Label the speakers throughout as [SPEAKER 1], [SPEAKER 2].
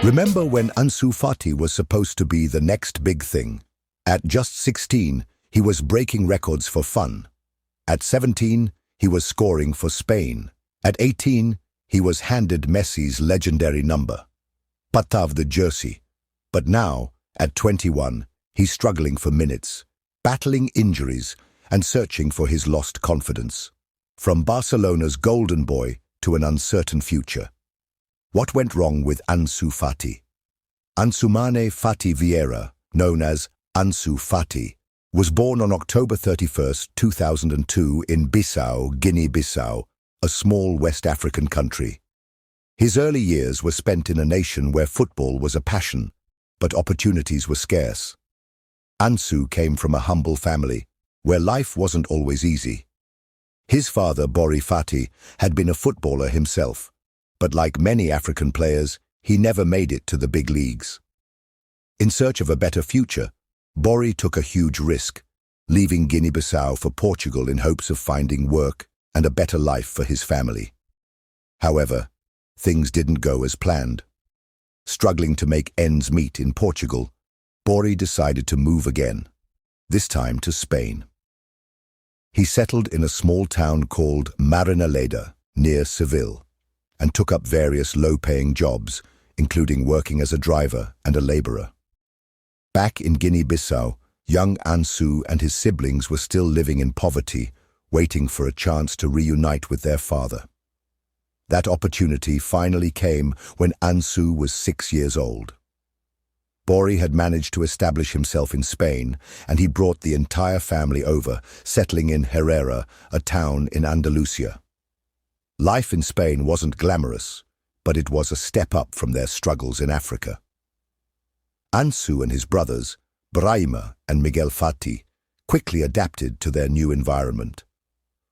[SPEAKER 1] Remember when Ansu Fati was supposed to be the next big thing? At just 16, he was breaking records for fun. At 17, he was scoring for Spain. At 18, he was handed Messi's legendary number, Patav the jersey. But now, at 21, he's struggling for minutes, battling injuries and searching for his lost confidence. From Barcelona's golden boy to an uncertain future. What went wrong with Ansu Fati? Ansoumana Fati Vieira, known as Ansu Fati, was born on October 31, 2002 in Bissau, Guinea-Bissau, a small West African country. His early years were spent in a nation where football was a passion, but opportunities were scarce. Ansu came from a humble family, where life wasn't always easy. His father, Bori Fati, had been a footballer himself, but like many African players, he never made it to the big leagues. In search of a better future, Bori took a huge risk, leaving Guinea-Bissau for Portugal in hopes of finding work and a better life for his family. However, things didn't go as planned. Struggling to make ends meet in Portugal, Bori decided to move again, this time to Spain. He settled in a small town called Marinaleda, near Seville, and took up various low-paying jobs, including working as a driver and a laborer. Back in Guinea-Bissau, young Ansu and his siblings were still living in poverty, waiting for a chance to reunite with their father. That opportunity finally came when Ansu was 6 years old. Bori had managed to establish himself in Spain, and he brought the entire family over, settling in Herrera, a town in Andalusia. Life in Spain wasn't glamorous, but it was a step up from their struggles in Africa. Ansu and his brothers, Brahima and Miguel Fati, quickly adapted to their new environment.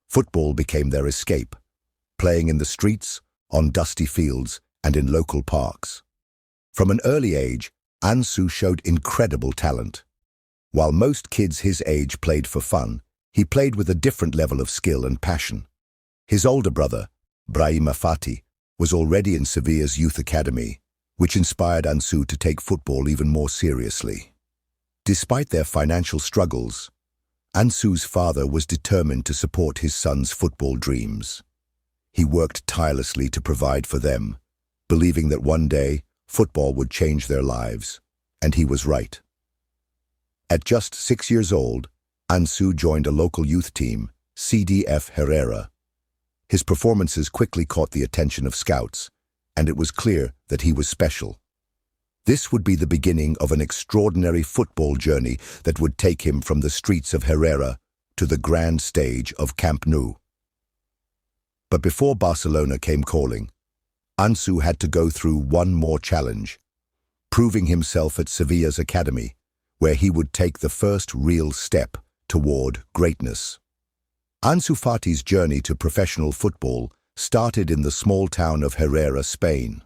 [SPEAKER 1] Football became their escape, playing in the streets, on dusty fields, and in local parks. From an early age, Ansu showed incredible talent. While most kids his age played for fun, he played with a different level of skill and passion. His older brother, Brahima Fati, was already in Sevilla's youth academy, which inspired Ansu to take football even more seriously. Despite their financial struggles, Ansu's father was determined to support his son's football dreams. He worked tirelessly to provide for them, believing that one day football would change their lives, and he was right. At just 6 years old, Ansu joined a local youth team, CDF Herrera. His performances quickly caught the attention of scouts, and it was clear that he was special. This would be the beginning of an extraordinary football journey that would take him from the streets of Herrera to the grand stage of Camp Nou. But before Barcelona came calling, Ansu had to go through one more challenge, proving himself at Sevilla's academy, where he would take the first real step toward greatness. Ansu Fati's journey to professional football started in the small town of Herrera, Spain.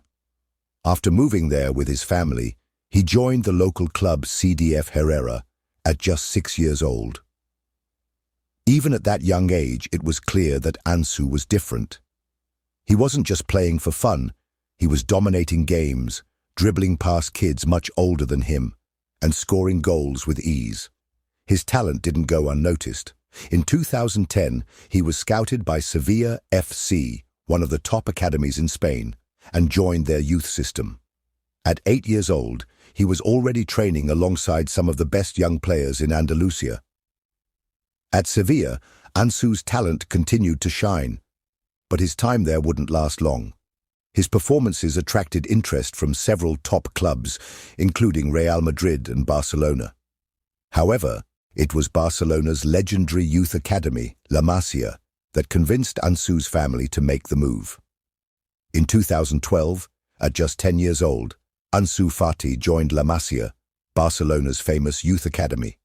[SPEAKER 1] After moving there with his family, he joined the local club CDF Herrera at just 6 years old. Even at that young age, it was clear that Ansu was different. He wasn't just playing for fun, he was dominating games, dribbling past kids much older than him, and scoring goals with ease. His talent didn't go unnoticed. In 2010, he was scouted by Sevilla FC, one of the top academies in Spain, and joined their youth system. At 8 years old, he was already training alongside some of the best young players in Andalusia. At Sevilla, Ansu's talent continued to shine, but his time there wouldn't last long. His performances attracted interest from several top clubs, including Real Madrid and Barcelona. However, It was Barcelona's legendary youth academy, La Masia, that convinced Ansu's family to make the move. In 2012, at just 10 years old, Ansu Fati joined La Masia, Barcelona's famous youth academy.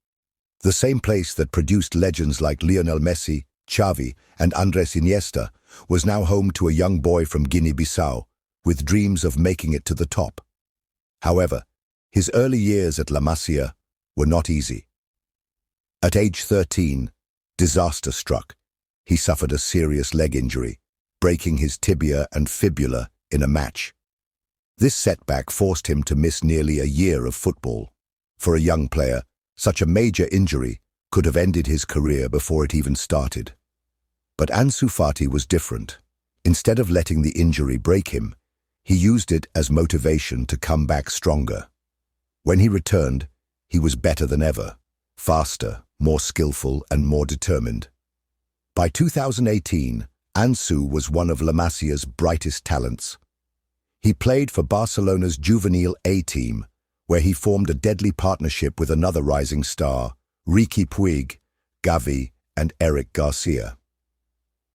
[SPEAKER 1] The same place that produced legends like Lionel Messi, Xavi, and Andres Iniesta was now home to a young boy from Guinea-Bissau, with dreams of making it to the top. However, his early years at La Masia were not easy. At age 13, disaster struck. He suffered a serious leg injury, breaking his tibia and fibula in a match. This setback forced him to miss nearly a year of football. For a young player, such a major injury could have ended his career before it even started. But Ansu Fati was different. Instead of letting the injury break him, he used it as motivation to come back stronger. When he returned, he was better than ever, faster, more skillful, and more determined. By 2018, Ansu was one of La Masia's brightest talents. He played for Barcelona's juvenile A team, where he formed a deadly partnership with another rising star, Riqui Puig, Gavi, and Eric Garcia.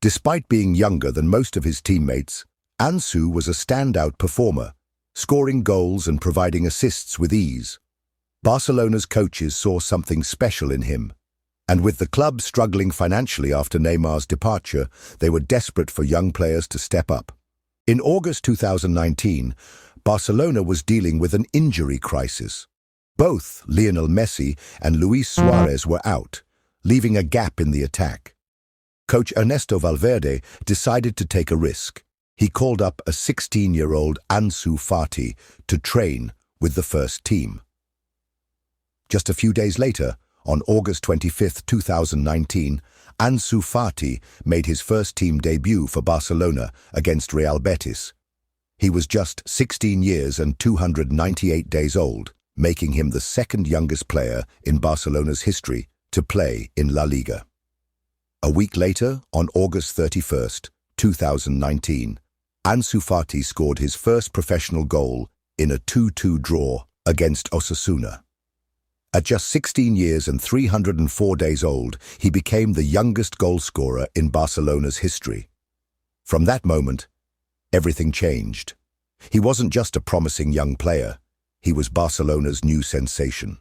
[SPEAKER 1] Despite being younger than most of his teammates, Ansu was a standout performer, scoring goals and providing assists with ease. Barcelona's coaches saw something special in him, and with the club struggling financially after Neymar's departure, they were desperate for young players to step up. In August 2019, Barcelona was dealing with an injury crisis. Both Lionel Messi and Luis Suarez were out, leaving a gap in the attack. Coach Ernesto Valverde decided to take a risk. He called up a 16-year-old Ansu Fati to train with the first team. Just a few days later, on August 25, 2019, Ansu Fati made his first team debut for Barcelona against Real Betis. He was just 16 years and 298 days old, making him the second youngest player in Barcelona's history to play in La Liga. A week later, on August 31, 2019, Ansu Fati scored his first professional goal in a 2-2 draw against Osasuna. At just 16 years and 304 days old, he became the youngest goalscorer in Barcelona's history. From that moment, everything changed. He wasn't just a promising young player, he was Barcelona's new sensation.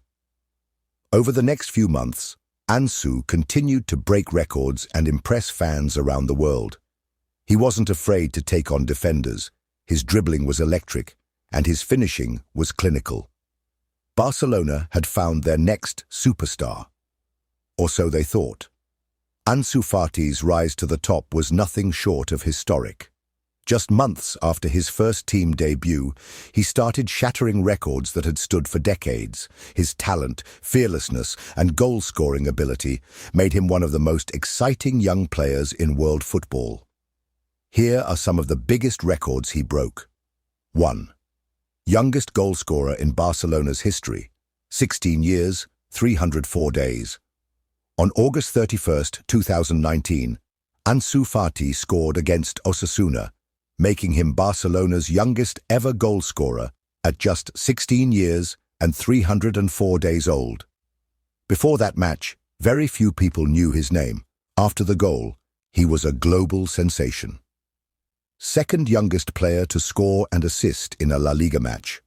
[SPEAKER 1] Over the next few months, Ansu continued to break records and impress fans around the world. He wasn't afraid to take on defenders, his dribbling was electric, and his finishing was clinical. Barcelona had found their next superstar. Or so they thought. Ansu Fati's rise to the top was nothing short of historic. Just months after his first team debut, he started shattering records that had stood for decades. His talent, fearlessness, and goal-scoring ability made him one of the most exciting young players in world football. Here are some of the biggest records he broke. 1. Youngest goalscorer in Barcelona's history, 16 years, 304 days. On August 31, 2019, Ansu Fati scored against Osasuna, making him Barcelona's youngest ever goalscorer at just 16 years and 304 days old. Before that match, very few people knew his name. After the goal, he was a global sensation. Second youngest player to score and assist in a La Liga match.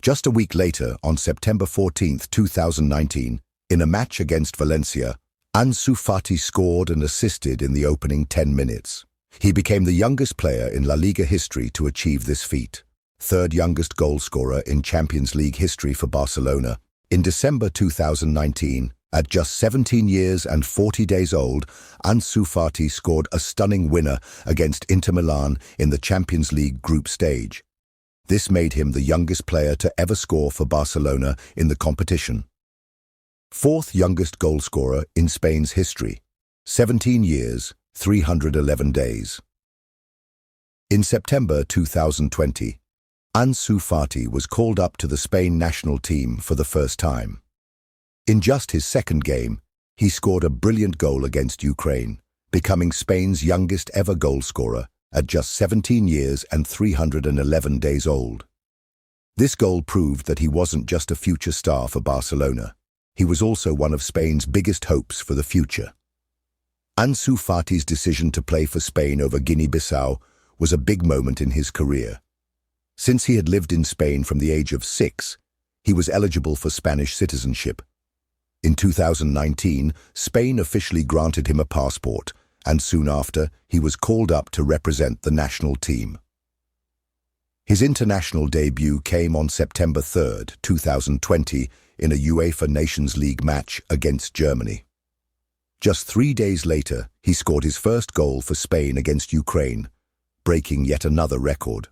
[SPEAKER 1] Just a week later, on September 14, 2019, in a match against Valencia, Ansu Fati scored and assisted in the opening 10 minutes. He became the youngest player in La Liga history to achieve this feat. Third youngest goalscorer in Champions League history for Barcelona. In December 2019, at just 17 years and 40 days old, Ansu Fati scored a stunning winner against Inter Milan in the Champions League group stage. This made him the youngest player to ever score for Barcelona in the competition. Fourth youngest goalscorer in Spain's history, 17 years, 311 days. In September 2020, Ansu Fati was called up to the Spain national team for the first time. In just his second game, he scored a brilliant goal against Ukraine, becoming Spain's youngest ever goalscorer at just 17 years and 311 days old. This goal proved that he wasn't just a future star for Barcelona. he was also one of Spain's biggest hopes for the future. Ansu Fati's decision to play for Spain over Guinea-Bissau was a big moment in his career. Since he had lived in Spain from the age of 6, he was eligible for Spanish citizenship. In 2019, Spain officially granted him a passport, and soon after, he was called up to represent the national team. His international debut came on September 3, 2020, in a UEFA Nations League match against Germany. Just 3 days later, he scored his first goal for Spain against Ukraine, breaking yet another record.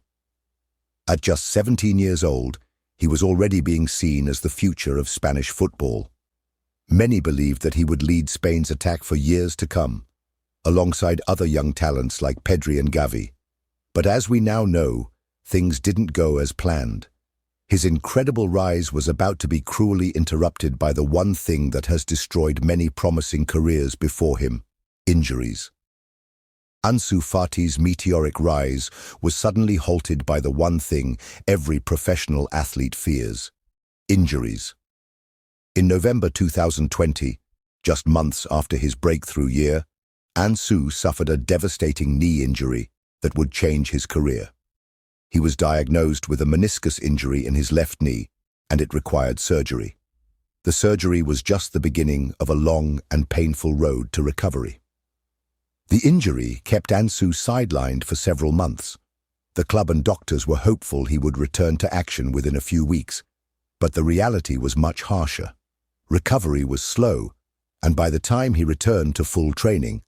[SPEAKER 1] At just 17 years old, he was already being seen as the future of Spanish football. Many believed that he would lead Spain's attack for years to come, alongside other young talents like Pedri and Gavi. But as we now know, things didn't go as planned. His incredible rise was about to be cruelly interrupted by the one thing that has destroyed many promising careers before him: injuries. Ansu Fati's meteoric rise was suddenly halted by the one thing every professional athlete fears: injuries. In November 2020, just months after his breakthrough year, Ansu suffered a devastating knee injury that would change his career. He was diagnosed with a meniscus injury in his left knee, and it required surgery. The surgery was just the beginning of a long and painful road to recovery. The injury kept Ansu sidelined for several months. The club and doctors were hopeful he would return to action within a few weeks, but the reality was much harsher. Recovery was slow, and by the time he returned to full training,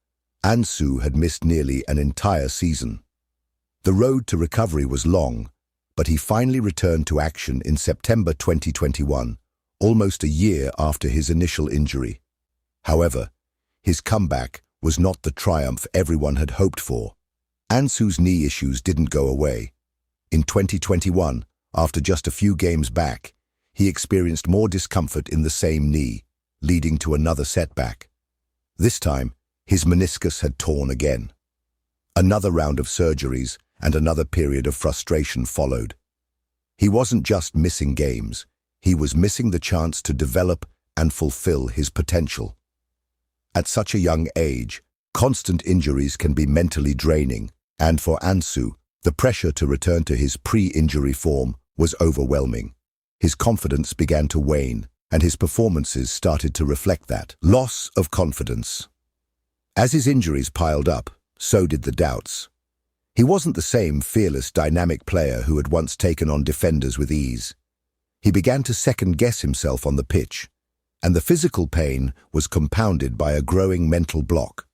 [SPEAKER 1] Ansu had missed nearly an entire season. The road to recovery was long, but he finally returned to action in September 2021, almost a year after his initial injury. However, his comeback was not the triumph everyone had hoped for. Ansu's knee issues didn't go away. In 2021, after just a few games back, he experienced more discomfort in the same knee, leading to another setback. This time, his meniscus had torn again. Another round of surgeries and another period of frustration followed. He wasn't just missing games, he was missing the chance to develop and fulfill his potential. At such a young age, constant injuries can be mentally draining, and for Ansu, the pressure to return to his pre-injury form was overwhelming. His confidence began to wane, and his performances started to reflect that loss of confidence. As his injuries piled up, so did the doubts. He wasn't the same fearless, dynamic player who had once taken on defenders with ease. He began to second-guess himself on the pitch, and the physical pain was compounded by a growing mental block.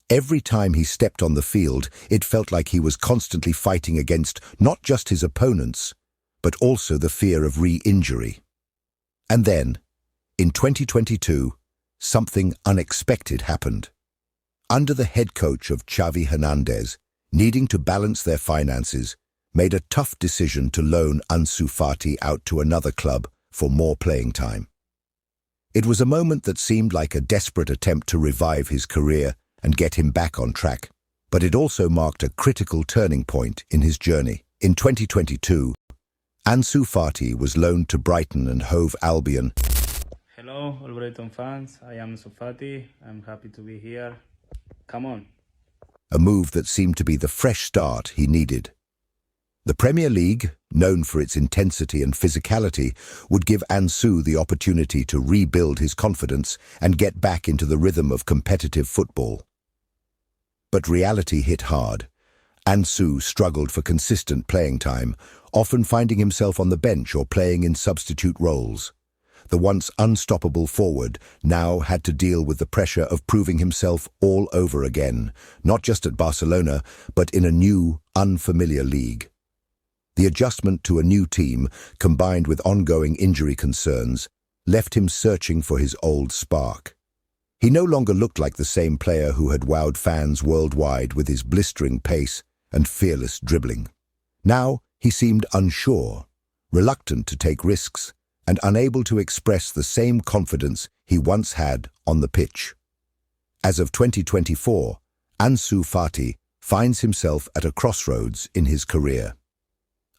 [SPEAKER 1] Every time he stepped on the field, it felt like he was constantly fighting against not just his opponents, but also the fear of re-injury. And then, in 2022, something unexpected happened. Under the head coach of Xavi Hernandez, needing to balance their finances, made a tough decision to loan Ansu Fati out to another club for more playing time. It was a moment that seemed like a desperate attempt to revive his career and get him back on track, but it also marked a critical turning point in his journey. In 2022, Ansu Fati was loaned to Brighton and Hove Albion.
[SPEAKER 2] Hello, all Brighton fans. I am Ansu Fati. I'm happy to be here. Come on.
[SPEAKER 1] A move that seemed to be the fresh start he needed. The Premier League, known for its intensity and physicality, would give Ansu the opportunity to rebuild his confidence and get back into the rhythm of competitive football. But reality hit hard. Ansu struggled for consistent playing time, often finding himself on the bench or playing in substitute roles. The once unstoppable forward now had to deal with the pressure of proving himself all over again, not just at Barcelona, but in a new, unfamiliar league. The adjustment to a new team, combined with ongoing injury concerns, left him searching for his old spark. He no longer looked like the same player who had wowed fans worldwide with his blistering pace and fearless dribbling. Now he seemed unsure, reluctant to take risks, and unable to express the same confidence he once had on the pitch. As of 2024, Ansu Fati finds himself at a crossroads in his career.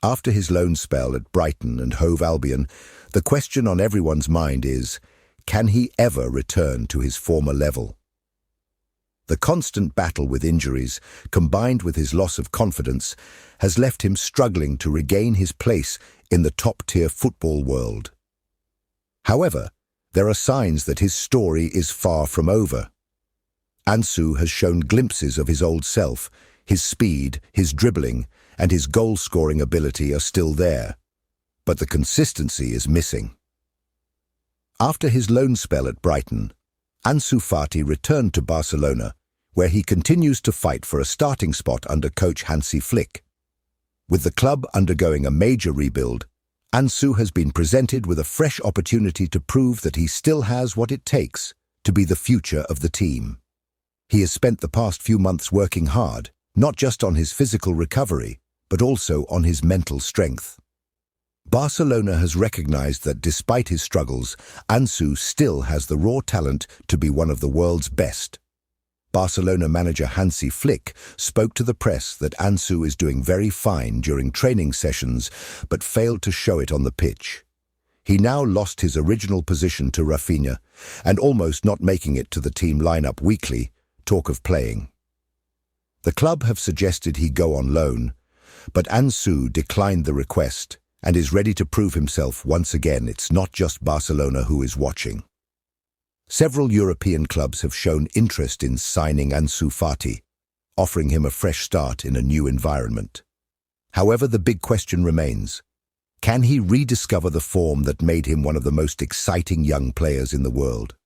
[SPEAKER 1] After his loan spell at Brighton and Hove Albion, the question on everyone's mind is, can he ever return to his former level? The constant battle with injuries, combined with his loss of confidence, has left him struggling to regain his place in the top-tier football world. However, there are signs that his story is far from over. Ansu has shown glimpses of his old self. His speed, his dribbling, and his goal-scoring ability are still there, but the consistency is missing. After his loan spell at Brighton, Ansu Fati returned to Barcelona, where he continues to fight for a starting spot under coach Hansi Flick. With the club undergoing a major rebuild, Ansu has been presented with a fresh opportunity to prove that he still has what it takes to be the future of the team. He has spent the past few months working hard, not just on his physical recovery, but also on his mental strength. Barcelona has recognized that despite his struggles, Ansu still has the raw talent to be one of the world's best. Barcelona manager Hansi Flick spoke to the press that Ansu is doing very fine during training sessions, but failed to show it on the pitch. He now lost his original position to Rafinha, and almost not making it to the team lineup weekly, talk of playing. The club have suggested he go on loan, but Ansu declined the request and is ready to prove himself once again. It's not just Barcelona who is watching. Several European clubs have shown interest in signing Ansu Fati, offering him a fresh start in a new environment. However, the big question remains: can he rediscover the form that made him one of the most exciting young players in the world?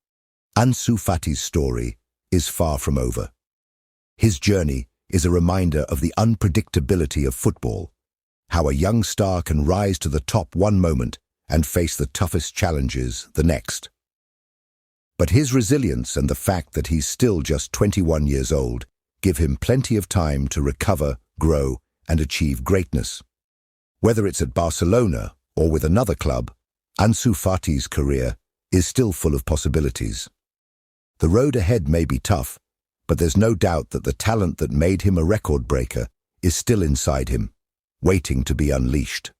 [SPEAKER 1] Ansu Fati's story is far from over. His journey is a reminder of the unpredictability of football, how a young star can rise to the top one moment and face the toughest challenges the next. But his resilience and the fact that he's still just 21 years old give him plenty of time to recover, grow, and achieve greatness. Whether it's at Barcelona or with another club, Ansu Fati's career is still full of possibilities. The road ahead may be tough, but there's no doubt that the talent that made him a record breaker is still inside him, waiting to be unleashed.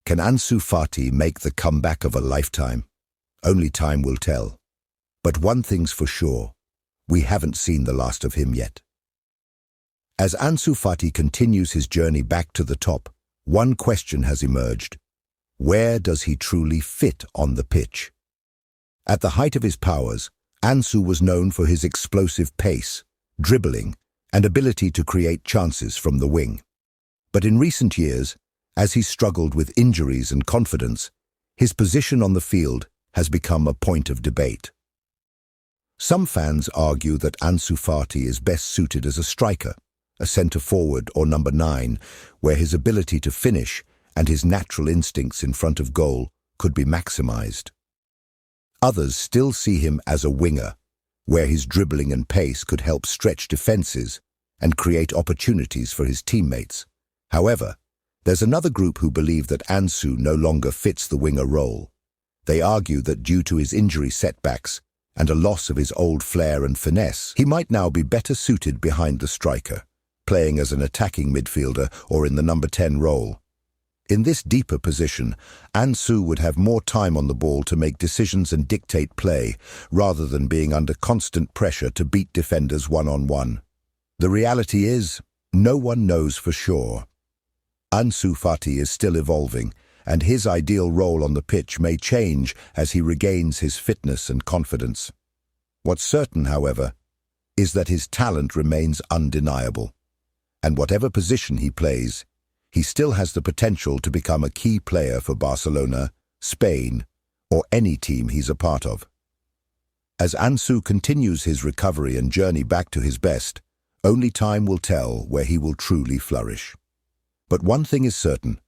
[SPEAKER 1] Can Ansu Fati make the comeback of a lifetime? Only time will tell. But one thing's for sure: we haven't seen the last of him yet. As Ansu Fati continues his journey back to the top, one question has emerged: where does he truly fit on the pitch? At the height of his powers, Ansu was known for his explosive pace, dribbling, and ability to create chances from the wing. But in recent years, as he struggled with injuries and confidence, his position on the field has become a point of debate. Some fans argue that Ansu Fati is best suited as a striker, a centre-forward or number 9, where his ability to finish and his natural instincts in front of goal could be maximised. Others still see him as a winger, where his dribbling and pace could help stretch defences and create opportunities for his teammates. However, there's another group who believe that Ansu no longer fits the winger role. They argue that due to his injury setbacks and a loss of his old flair and finesse, he might now be better suited behind the striker, playing as an attacking midfielder or in the number 10 role. In this deeper position, Ansu would have more time on the ball to make decisions and dictate play, rather than being under constant pressure to beat defenders one-on-one. The reality is, no one knows for sure. Ansu Fati is still evolving, and his ideal role on the pitch may change as he regains his fitness and confidence. What's certain, however, is that his talent remains undeniable, and whatever position he plays, he still has the potential to become a key player for Barcelona, Spain, or any team he's a part of. As Ansu continues his recovery and journey back to his best, only time will tell where he will truly flourish. But one thing is certain: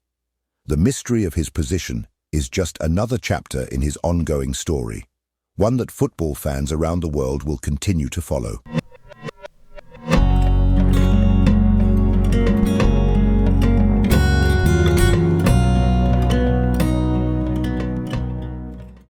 [SPEAKER 1] the mystery of his position is just another chapter in his ongoing story, one that football fans around the world will continue to follow.